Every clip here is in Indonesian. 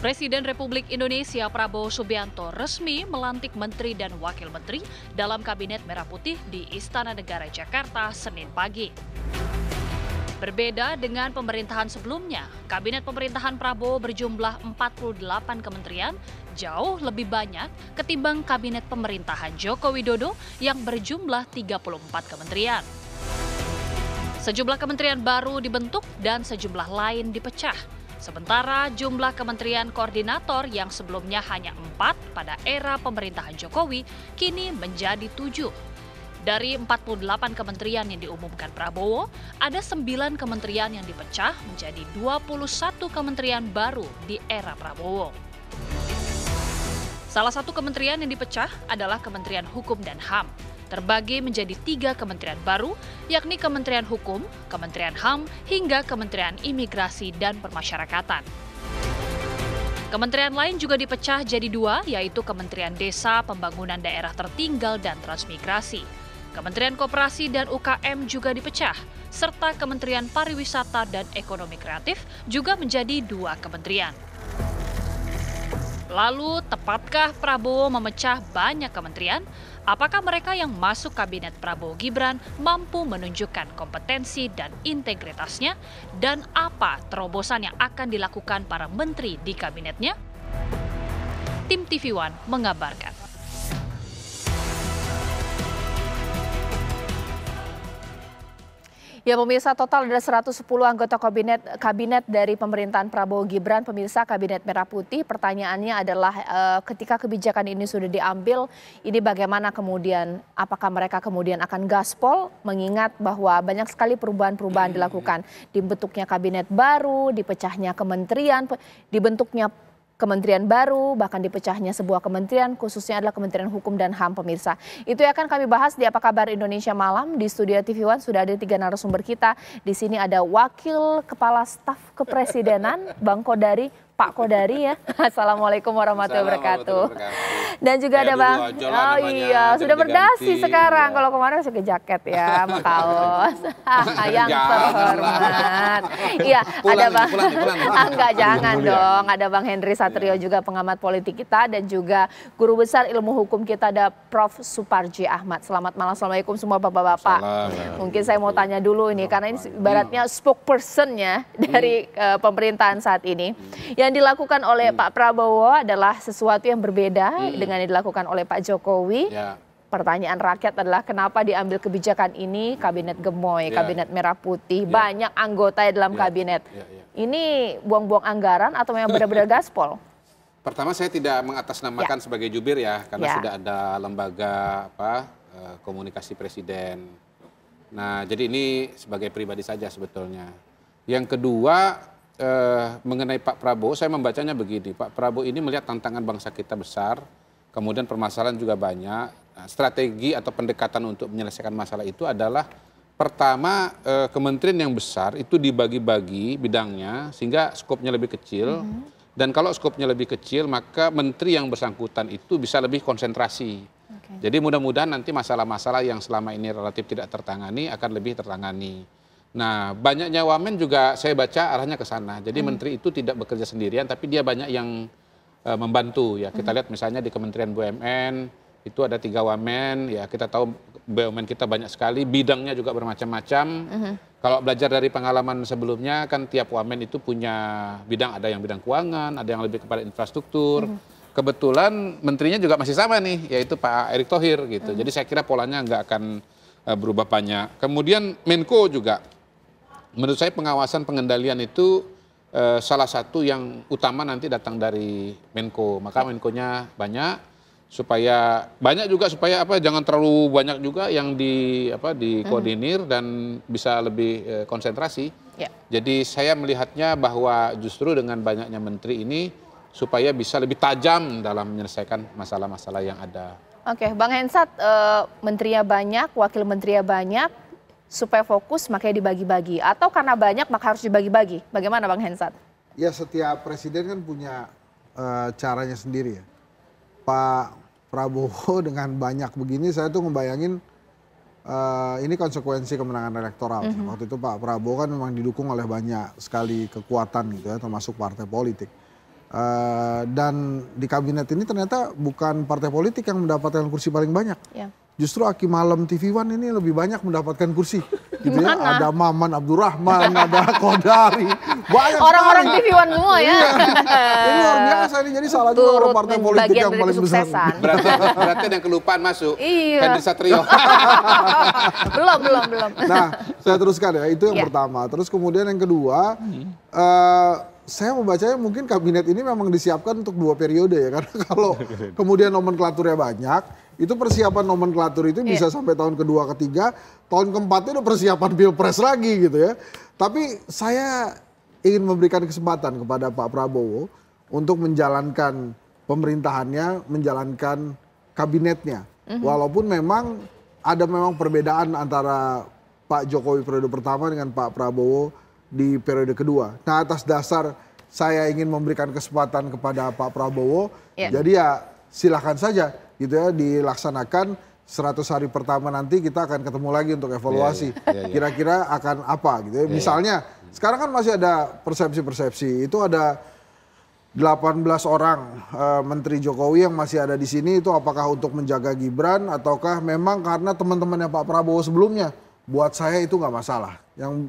Presiden Republik Indonesia Prabowo Subianto resmi melantik menteri dan wakil menteri dalam Kabinet Merah Putih di Istana Negara Jakarta Senin pagi. Berbeda dengan pemerintahan sebelumnya, Kabinet Pemerintahan Prabowo berjumlah 48 kementerian, jauh lebih banyak ketimbang Kabinet Pemerintahan Joko Widodo yang berjumlah 34 kementerian. Sejumlah kementerian baru dibentuk dan sejumlah lain dipecah. Sementara jumlah kementerian koordinator yang sebelumnya hanya 4 pada era pemerintahan Jokowi, kini menjadi 7. Dari 48 kementerian yang diumumkan Prabowo, ada 9 kementerian yang dipecah menjadi 21 kementerian baru di era Prabowo. Salah satu kementerian yang dipecah adalah Kementerian Hukum dan HAM. Terbagi menjadi 3 kementerian baru, yakni Kementerian Hukum, Kementerian HAM, hingga Kementerian Imigrasi dan Permasyarakatan. Kementerian lain juga dipecah jadi 2, yaitu Kementerian Desa, Pembangunan Daerah Tertinggal, dan Transmigrasi. Kementerian Koperasi dan UKM juga dipecah, serta Kementerian Pariwisata dan Ekonomi Kreatif juga menjadi 2 kementerian. Lalu, tepatkah Prabowo memecah banyak kementerian? Apakah mereka yang masuk Kabinet Prabowo Gibran mampu menunjukkan kompetensi dan integritasnya? Dan apa terobosan yang akan dilakukan para menteri di kabinetnya? Tim TV One mengabarkan. Ya pemirsa, total ada 110 anggota kabinet dari pemerintahan Prabowo Gibran, pemirsa Kabinet Merah Putih. Pertanyaannya adalah ketika kebijakan ini sudah diambil, ini bagaimana kemudian, apakah mereka kemudian akan gaspol, mengingat bahwa banyak sekali perubahan-perubahan dilakukan. Dibentuknya kabinet baru, dipecahnya kementerian, dibentuknya kementerian baru, bahkan dipecahnya sebuah kementerian, khususnya adalah Kementerian Hukum dan HAM, pemirsa. Itu yang akan kami bahas di Apa Kabar Indonesia Malam. Di studio TV One sudah ada 3 narasumber kita. Di sini ada Wakil Kepala Staf Kepresidenan, Bang Kodari, Pak Kodari ya. Assalamualaikum warahmatullahi wabarakatuh. Dan juga ada Bang, oh iya, sudah berdasi sekarang. Kalau kemarin masih ke jaket ya, sama kaos. Yang terhormat. Iya, ada Bang, enggak jangan dong. Ada Bang Henry Satrio juga pengamat politik kita, dan juga Guru Besar Ilmu Hukum kita ada Prof. Suparji Ahmad. Selamat malam, assalamualaikum semua bapak-bapak. Mungkin saya mau tanya dulu ini, karena ini ibaratnya spokesperson-nya dari pemerintahan saat ini. Yang dilakukan oleh Pak Prabowo adalah sesuatu yang berbeda dengan yang dilakukan oleh Pak Jokowi. Ya. Pertanyaan rakyat adalah kenapa diambil kebijakan ini, kabinet gemoy, kabinet merah putih, banyak anggota dalam kabinet. Ini buang-buang anggaran atau memang benar-benar gaspol? Pertama, saya tidak mengatasnamakan sebagai jubir ya, karena sudah ada lembaga komunikasi presiden. Nah, jadi ini sebagai pribadi saja sebetulnya. Yang kedua, mengenai Pak Prabowo, saya membacanya begini. Pak Prabowo ini melihat tantangan bangsa kita besar, kemudian permasalahan juga banyak. Strategi atau pendekatan untuk menyelesaikan masalah itu adalah pertama, kementerian yang besar itu dibagi-bagi bidangnya sehingga skopnya lebih kecil. Dan kalau skopnya lebih kecil, maka menteri yang bersangkutan itu bisa lebih konsentrasi. Jadi mudah-mudahan nanti masalah-masalah yang selama ini relatif tidak tertangani akan lebih tertangani. Nah, banyaknya wamen juga saya baca arahnya ke sana. Jadi menteri itu tidak bekerja sendirian, tapi dia banyak yang membantu ya. Kita lihat misalnya di Kementerian BUMN itu ada 3 wamen. Ya, kita tahu BUMN kita banyak sekali, bidangnya juga bermacam-macam. Kalau belajar dari pengalaman sebelumnya kan tiap wamen itu punya bidang, ada yang bidang keuangan, ada yang lebih kepada infrastruktur. Kebetulan menterinya juga masih sama nih, yaitu Pak Erick Thohir gitu. Jadi saya kira polanya nggak akan berubah banyak. Kemudian Menko juga. Menurut saya pengawasan pengendalian itu salah satu yang utama nanti datang dari Menko. Maka Menkonya banyak supaya jangan terlalu banyak juga yang dikoordinir dan bisa lebih konsentrasi. Jadi saya melihatnya bahwa justru dengan banyaknya menteri ini supaya bisa lebih tajam dalam menyelesaikan masalah-masalah yang ada. Oke, Bang Hensat, menterinya banyak, wakil menterinya banyak. Supaya fokus makanya dibagi-bagi, atau karena banyak maka harus dibagi-bagi? Bagaimana Bang Hensat? Ya, setiap presiden kan punya caranya sendiri ya. Pak Prabowo dengan banyak begini, saya tuh ngebayangin ini konsekuensi kemenangan elektoral. Waktu itu Pak Prabowo kan memang didukung oleh banyak sekali kekuatan gitu ya, termasuk partai politik. Dan di kabinet ini ternyata bukan partai politik yang mendapatkan kursi paling banyak. Ya. Justru Aki Malam TV One ini lebih banyak mendapatkan kursi. Gitu ya. Gimana? Ada Maman Abdurrahman, ada Kodari. Banyak Orang-orang sekali. TV One semua ya. Ini luar biasa ini. Jadi salah juga orang partai politik yang paling besar. Berarti ada yang kelupaan masuk. Iya. Henry Satrio. belum. Nah, saya teruskan ya. Itu yang Iya. pertama. Terus kemudian yang kedua, saya membacanya mungkin kabinet ini memang disiapkan untuk 2 periode ya. Karena kalau kemudian nomenklaturnya banyak, itu persiapan nomenklatur itu bisa sampai tahun kedua, ketiga, tahun keempatnya udah persiapan pilpres lagi gitu ya. Tapi saya ingin memberikan kesempatan kepada Pak Prabowo untuk menjalankan pemerintahannya, menjalankan kabinetnya. Walaupun memang ada perbedaan antara Pak Jokowi periode pertama dengan Pak Prabowo di periode kedua. Nah, atas dasar saya ingin memberikan kesempatan kepada Pak Prabowo, jadi ya silakan saja gitu ya dilaksanakan 100 hari pertama nanti kita akan ketemu lagi untuk evaluasi. Kira-kira akan apa gitu ya. Misalnya sekarang kan masih ada persepsi-persepsi. Itu ada 18 orang Menteri Jokowi yang masih ada di sini, itu apakah untuk menjaga Gibran ataukah memang karena teman-temannya Pak Prabowo sebelumnya. Buat saya itu nggak masalah.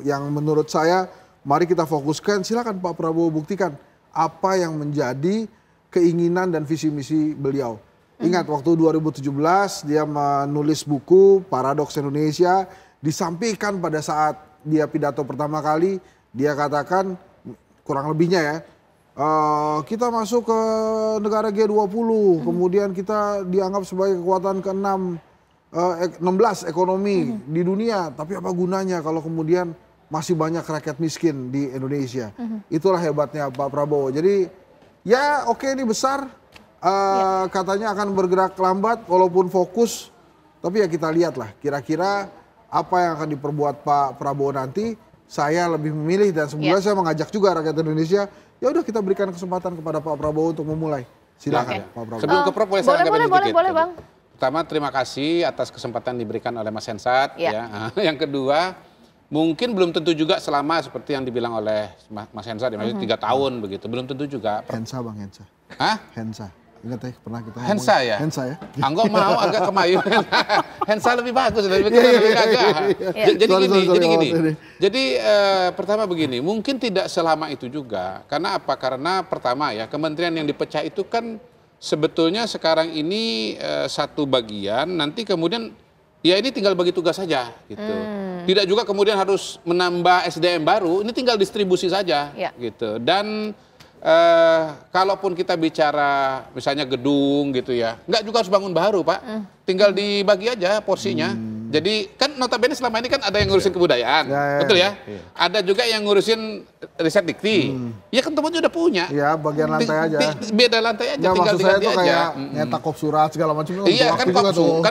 Yang menurut saya mari kita fokuskan, silakan Pak Prabowo buktikan apa yang menjadi keinginan dan visi misi beliau. Ingat waktu 2017 dia menulis buku Paradoks Indonesia, disampaikan pada saat dia pidato pertama kali, dia katakan kurang lebihnya ya, kita masuk ke negara G20, kemudian kita dianggap sebagai kekuatan ke-16 ekonomi di dunia, tapi apa gunanya kalau kemudian masih banyak rakyat miskin di Indonesia. Itulah hebatnya Pak Prabowo. Jadi ya oke, ini besar. Katanya akan bergerak lambat walaupun fokus, tapi ya kita lihatlah kira-kira apa yang akan diperbuat Pak Prabowo nanti. Saya lebih memilih dan sebetulnya saya mengajak juga rakyat Indonesia, ya udah kita berikan kesempatan kepada Pak Prabowo untuk memulai. Silakan Pak Prabowo. Sebelum ke Prof boleh saya anggapan sedikit. Boleh Bang. Pertama terima kasih atas kesempatan diberikan oleh Mas Hensat. Ya. Yang kedua, mungkin belum tentu juga selama seperti yang dibilang oleh Mas Hensat, ya, maksudnya 3 tahun begitu, belum tentu juga. Hensa Bang, Hensa. Hah? Hensa. Ingat ya pernah kita ngomong. Hensa ya? Hensa ya? Anggo mau agak kemayu. Hensa lebih bagus, lebih gagah. Jadi gini. Jadi pertama begini, mungkin tidak selama itu juga. Karena apa? Karena pertama ya, kementerian yang dipecah itu kan sebetulnya sekarang ini satu bagian, nanti kemudian ya ini tinggal bagi tugas saja gitu. Tidak juga kemudian harus menambah SDM baru, ini tinggal distribusi saja gitu. Dan kalaupun kita bicara misalnya gedung gitu ya, nggak juga harus bangun baru Pak, tinggal dibagi aja porsinya. Jadi kan notabene selama ini kan ada yang ngurusin kebudayaan, betul ya? Ada juga yang ngurusin riset dikti. Ya kan teman udah punya. Iya, bagian lantai aja. Beda lantai aja, Ya, tinggal maksud saya diganti tuh aja. kayak nyetak kop surat segala macam. Iya kan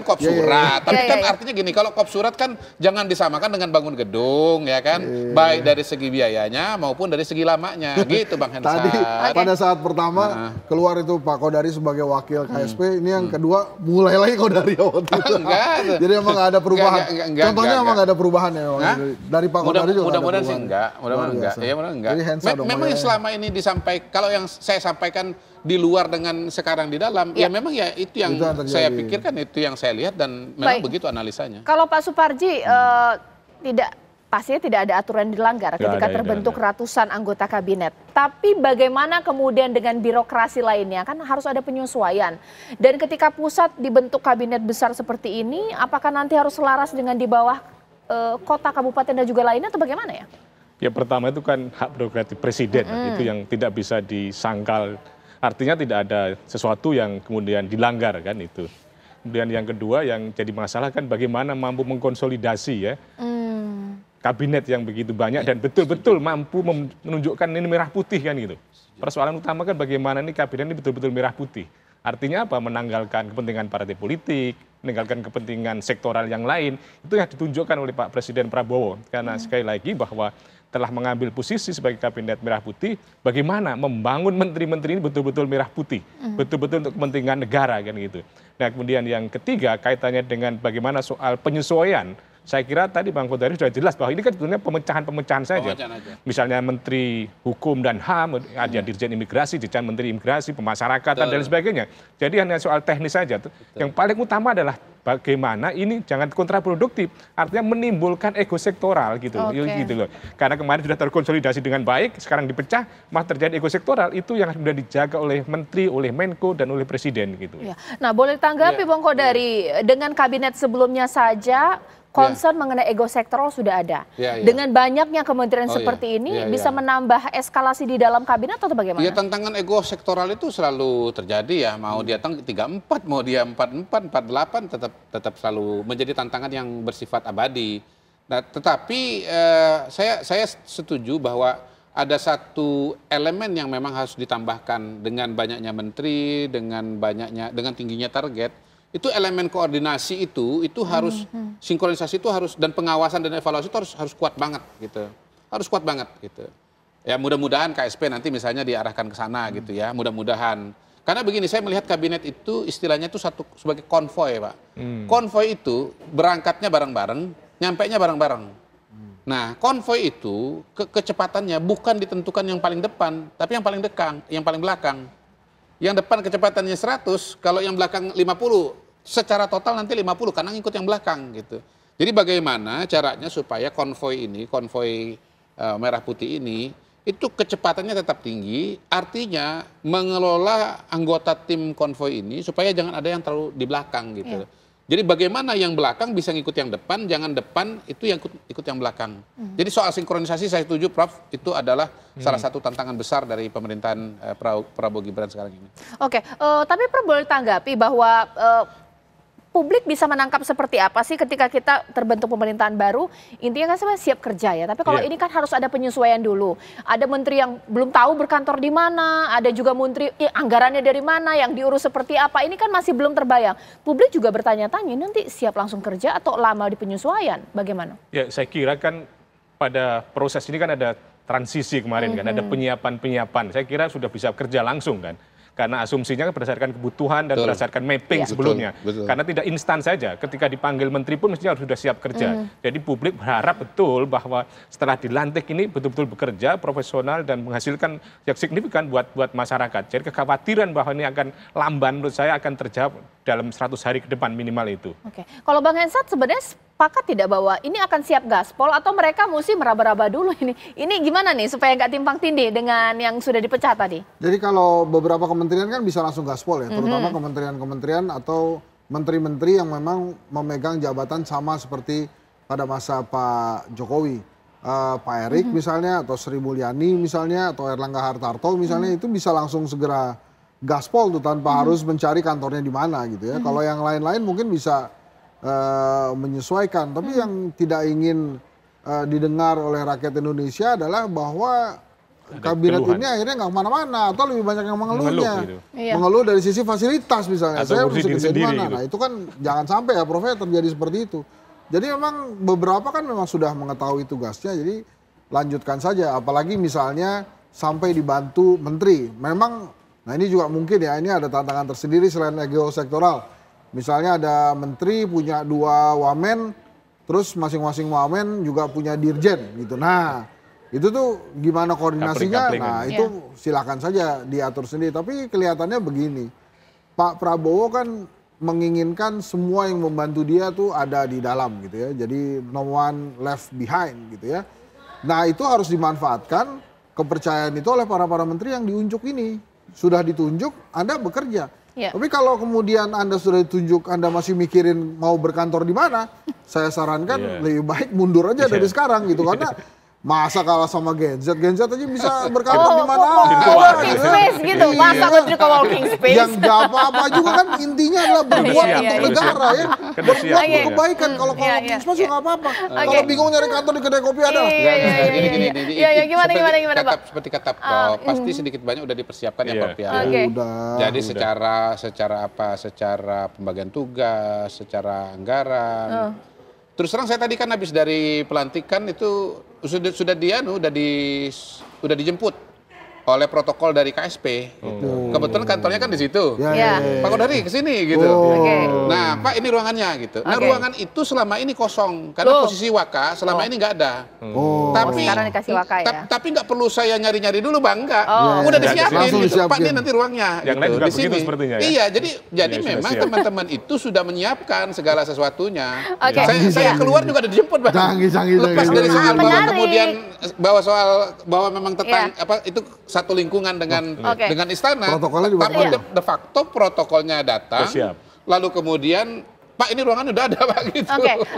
kop surat. Tapi Iya, kan iya. artinya gini, kalau kop surat kan jangan disamakan dengan bangun gedung ya kan. Baik dari segi biayanya maupun dari segi lamanya. Gitu Bang Hensa. Tadi pada saat pertama keluar itu Pak Kodari sebagai wakil KSP, ini yang kedua mulai lagi Kodari waktu itu. Enggak. Jadi emang nggak ada perubahan. Enggak, Contohnya emang nggak ada perubahan ya. Dari Pak Kodari juga nggak ada mudah-mudahan sih perubahan. enggak. Mudah-mudahan enggak. Ya mudah-mudahan enggak. Jadi Hensa dong, Memang yang selama ini disampaikan, kalau yang saya sampaikan di luar dengan sekarang di dalam, ya memang ya itu yang Itu yang terjadi. saya pikirkan, itu yang saya lihat dan memang Baik. begitu analisanya. Kalau Pak Suparji pastinya tidak ada aturan dilanggar ketika terbentuk ratusan anggota kabinet. Tapi bagaimana kemudian dengan birokrasi lainnya? Kan harus ada penyesuaian. Dan ketika pusat dibentuk kabinet besar seperti ini, apakah nanti harus selaras dengan di bawah kota, kabupaten dan juga lainnya atau bagaimana ya? Ya pertama itu kan hak prerogatif presiden, itu yang tidak bisa disangkal. Artinya tidak ada sesuatu yang kemudian dilanggar kan itu. Kemudian yang kedua yang jadi masalah kan bagaimana mampu mengkonsolidasi ya kabinet yang begitu banyak dan betul-betul mampu menunjukkan ini merah putih kan gitu. Persoalan utama kan bagaimana ini kabinet ini betul-betul merah putih. Artinya apa? Menanggalkan kepentingan partai politik, meninggalkan kepentingan sektoral yang lain. Itu yang ditunjukkan oleh Pak Presiden Prabowo. Karena sekali lagi bahwa telah mengambil posisi sebagai kabinet merah putih, bagaimana membangun menteri-menteri ini betul-betul merah putih, betul-betul untuk kepentingan negara kan gitu. Nah kemudian yang ketiga kaitannya dengan bagaimana soal penyesuaian. Saya kira tadi Bang Kodari sudah jelas bahwa ini kan sebenarnya pemecahan-pemecahan saja. Misalnya Menteri Hukum dan HAM, ada Dirjen Imigrasi, Dirjen Menteri Imigrasi, Pemasyarakatan, dan sebagainya. Jadi hanya soal teknis saja. Yang paling utama adalah bagaimana ini jangan kontraproduktif, artinya menimbulkan ego sektoral gitu, gitu loh. Karena kemarin sudah terkonsolidasi dengan baik, sekarang dipecah, malah terjadi ego sektoral, itu yang sudah dijaga oleh Menteri, oleh Menko, dan oleh Presiden gitu. Ya. Nah boleh tanggapi Bang Kodari, dengan kabinet sebelumnya saja, concern mengenai ego sektoral sudah ada. Dengan banyaknya kementerian seperti ini, bisa menambah eskalasi di dalam kabinet atau bagaimana? Ya tantangan ego sektoral itu selalu terjadi ya. Mau dia 34, mau dia 44, 48, tetap selalu menjadi tantangan yang bersifat abadi. Nah, tetapi saya setuju bahwa ada satu elemen yang memang harus ditambahkan dengan banyaknya menteri, dengan tingginya target. Itu elemen koordinasi itu harus sinkronisasi itu harus, dan pengawasan dan evaluasi itu harus kuat banget gitu. Harus kuat banget gitu. Ya mudah-mudahan KSP nanti misalnya diarahkan ke sana gitu ya, mudah-mudahan. Karena begini, saya melihat kabinet itu istilahnya itu sebagai konvoy, Pak. Konvoy itu berangkatnya bareng-bareng, nyampainya bareng-bareng. Nah, konvoy itu kecepatannya bukan ditentukan yang paling depan, tapi yang paling belakang. Yang depan kecepatannya 100, kalau yang belakang 50. Secara total nanti 50 karena ngikut yang belakang gitu. Jadi bagaimana caranya supaya konvoy Merah Putih ini itu kecepatannya tetap tinggi, artinya mengelola anggota tim konvoy ini supaya jangan ada yang terlalu di belakang gitu. Jadi bagaimana yang belakang bisa ngikut yang depan, jangan depan itu yang ikut yang belakang. Jadi soal sinkronisasi saya setuju Prof, itu adalah salah satu tantangan besar dari pemerintahan Prabowo Gibran sekarang ini. Oke, tapi Prof boleh tanggapi bahwa publik bisa menangkap seperti apa sih ketika kita terbentuk pemerintahan baru, intinya kan sebenarnya siap kerja ya, tapi kalau ini kan harus ada penyesuaian dulu. Ada menteri yang belum tahu berkantor di mana, ada juga menteri anggarannya dari mana, yang diurus seperti apa, ini kan masih belum terbayang. Publik juga bertanya-tanya, nanti siap langsung kerja atau lama di penyesuaian, bagaimana? Ya saya kira kan pada proses ini kan ada transisi kemarin kan, ada penyiapan-penyiapan, saya kira sudah bisa kerja langsung kan. Karena asumsinya berdasarkan kebutuhan dan berdasarkan mapping sebelumnya. Betul. Karena tidak instan saja, ketika dipanggil menteri pun mestinya sudah siap kerja. Jadi publik berharap betul bahwa setelah dilantik ini betul-betul bekerja profesional dan menghasilkan yang signifikan buat masyarakat. Jadi kekhawatiran bahwa ini akan lamban menurut saya akan terjawab dalam 100 hari ke depan minimal itu. Oke. Kalau Bang Hensat sebenarnya sepakat tidak bahwa ini akan siap gaspol atau mereka mesti meraba-raba dulu ini? Ini gimana nih supaya nggak timpang tindih dengan yang sudah dipecah tadi? Jadi kalau beberapa kementerian kan bisa langsung gaspol ya, terutama kementerian-kementerian atau menteri-menteri yang memang memegang jabatan sama seperti pada masa Pak Jokowi. Pak Erik misalnya, atau Sri Mulyani misalnya, atau Erlangga Hartarto misalnya, itu bisa langsung segera gaspol tuh tanpa harus mencari kantornya di mana gitu ya. Kalau yang lain-lain mungkin bisa menyesuaikan, tapi yang tidak ingin didengar oleh rakyat Indonesia adalah bahwa kabinet ini akhirnya nggak kemana-mana atau lebih banyak yang mengeluhnya. Gitu. Mengeluh dari sisi fasilitas misalnya, atau saya mesti kerja di mana. Gitu. Nah itu kan jangan sampai ya Prof terjadi seperti itu. Jadi memang beberapa kan memang sudah mengetahui tugasnya, jadi lanjutkan saja. Apalagi misalnya sampai dibantu menteri. Memang, nah ini juga mungkin ya, ini ada tantangan tersendiri selain ego sektoral. Misalnya ada menteri punya 2 wamen, terus masing-masing wamen juga punya dirjen gitu. Nah itu tuh gimana koordinasinya, nah itu silakan saja diatur sendiri. Tapi kelihatannya begini, Pak Prabowo kan menginginkan semua yang membantu dia tuh ada di dalam gitu ya. Jadi no one left behind gitu ya. Nah itu harus dimanfaatkan kepercayaan itu oleh para menteri yang diunjuk ini. Sudah ditunjuk, Anda bekerja. Tapi kalau kemudian Anda sudah ditunjuk, Anda masih mikirin mau berkantor di mana, saya sarankan lebih baik mundur aja dari sekarang gitu. Karena masa kalah sama Gen Z aja bisa berkantor di mana. Walking space gitu, masa menteri ke walking space. Yang gak apa-apa juga kan intinya adalah berbuat untuk negara ya. Berbuat untuk kebaikan, kalau walking space juga gak apa-apa. Kalau bingung nyari kantor di kedai kopi ada. Iya, gimana Pak? Seperti kata Prof, pasti sedikit banyak udah dipersiapkan ya Prof ya. Jadi secara pembagian tugas, secara anggaran. Terus terang saya tadi kan habis dari pelantikan itu sudah dijemput oleh protokol dari KSP. kebetulan kantornya kan di situ. Ya. Pak Kodari ke sini gitu. Nah, Pak ini ruangannya gitu. Nah, ruangan itu selama ini kosong karena posisi Waka selama ini nggak ada. Tapi sekarang dikasih Waka ya. Tapi nggak perlu saya nyari-nyari dulu, Bang, enggak. Udah disiapin gitu. Pak, ini nanti ruangnya Yang lain juga di sini. begitu sepertinya ya. Iya, jadi memang teman-teman itu sudah menyiapkan segala sesuatunya. Oke. Saya keluar juga ada dijemput, Bang. Lepas dari soal bahwa kemudian bahwa memang tentang itu satu lingkungan dengan istana. Protokolnya dibawa Tapi de facto protokolnya datang. Lalu kemudian Pak ini ruangan udah ada Pak gitu.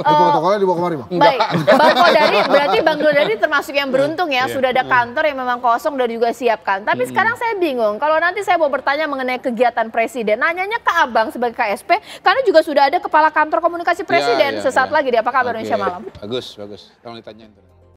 Protokolnya dibawa kemari, Bang? Baik, Bang Kodari, berarti Bang Kodari termasuk yang beruntung ya, sudah ada kantor yang memang kosong dan juga siapkan. Tapi sekarang saya bingung, kalau nanti saya mau bertanya mengenai kegiatan Presiden, nanyanya ke Abang sebagai KSP, karena juga sudah ada Kepala Kantor Komunikasi Presiden sesaat lagi di Apa Kabar Indonesia Malam. Bagus. Tolong ditanyain.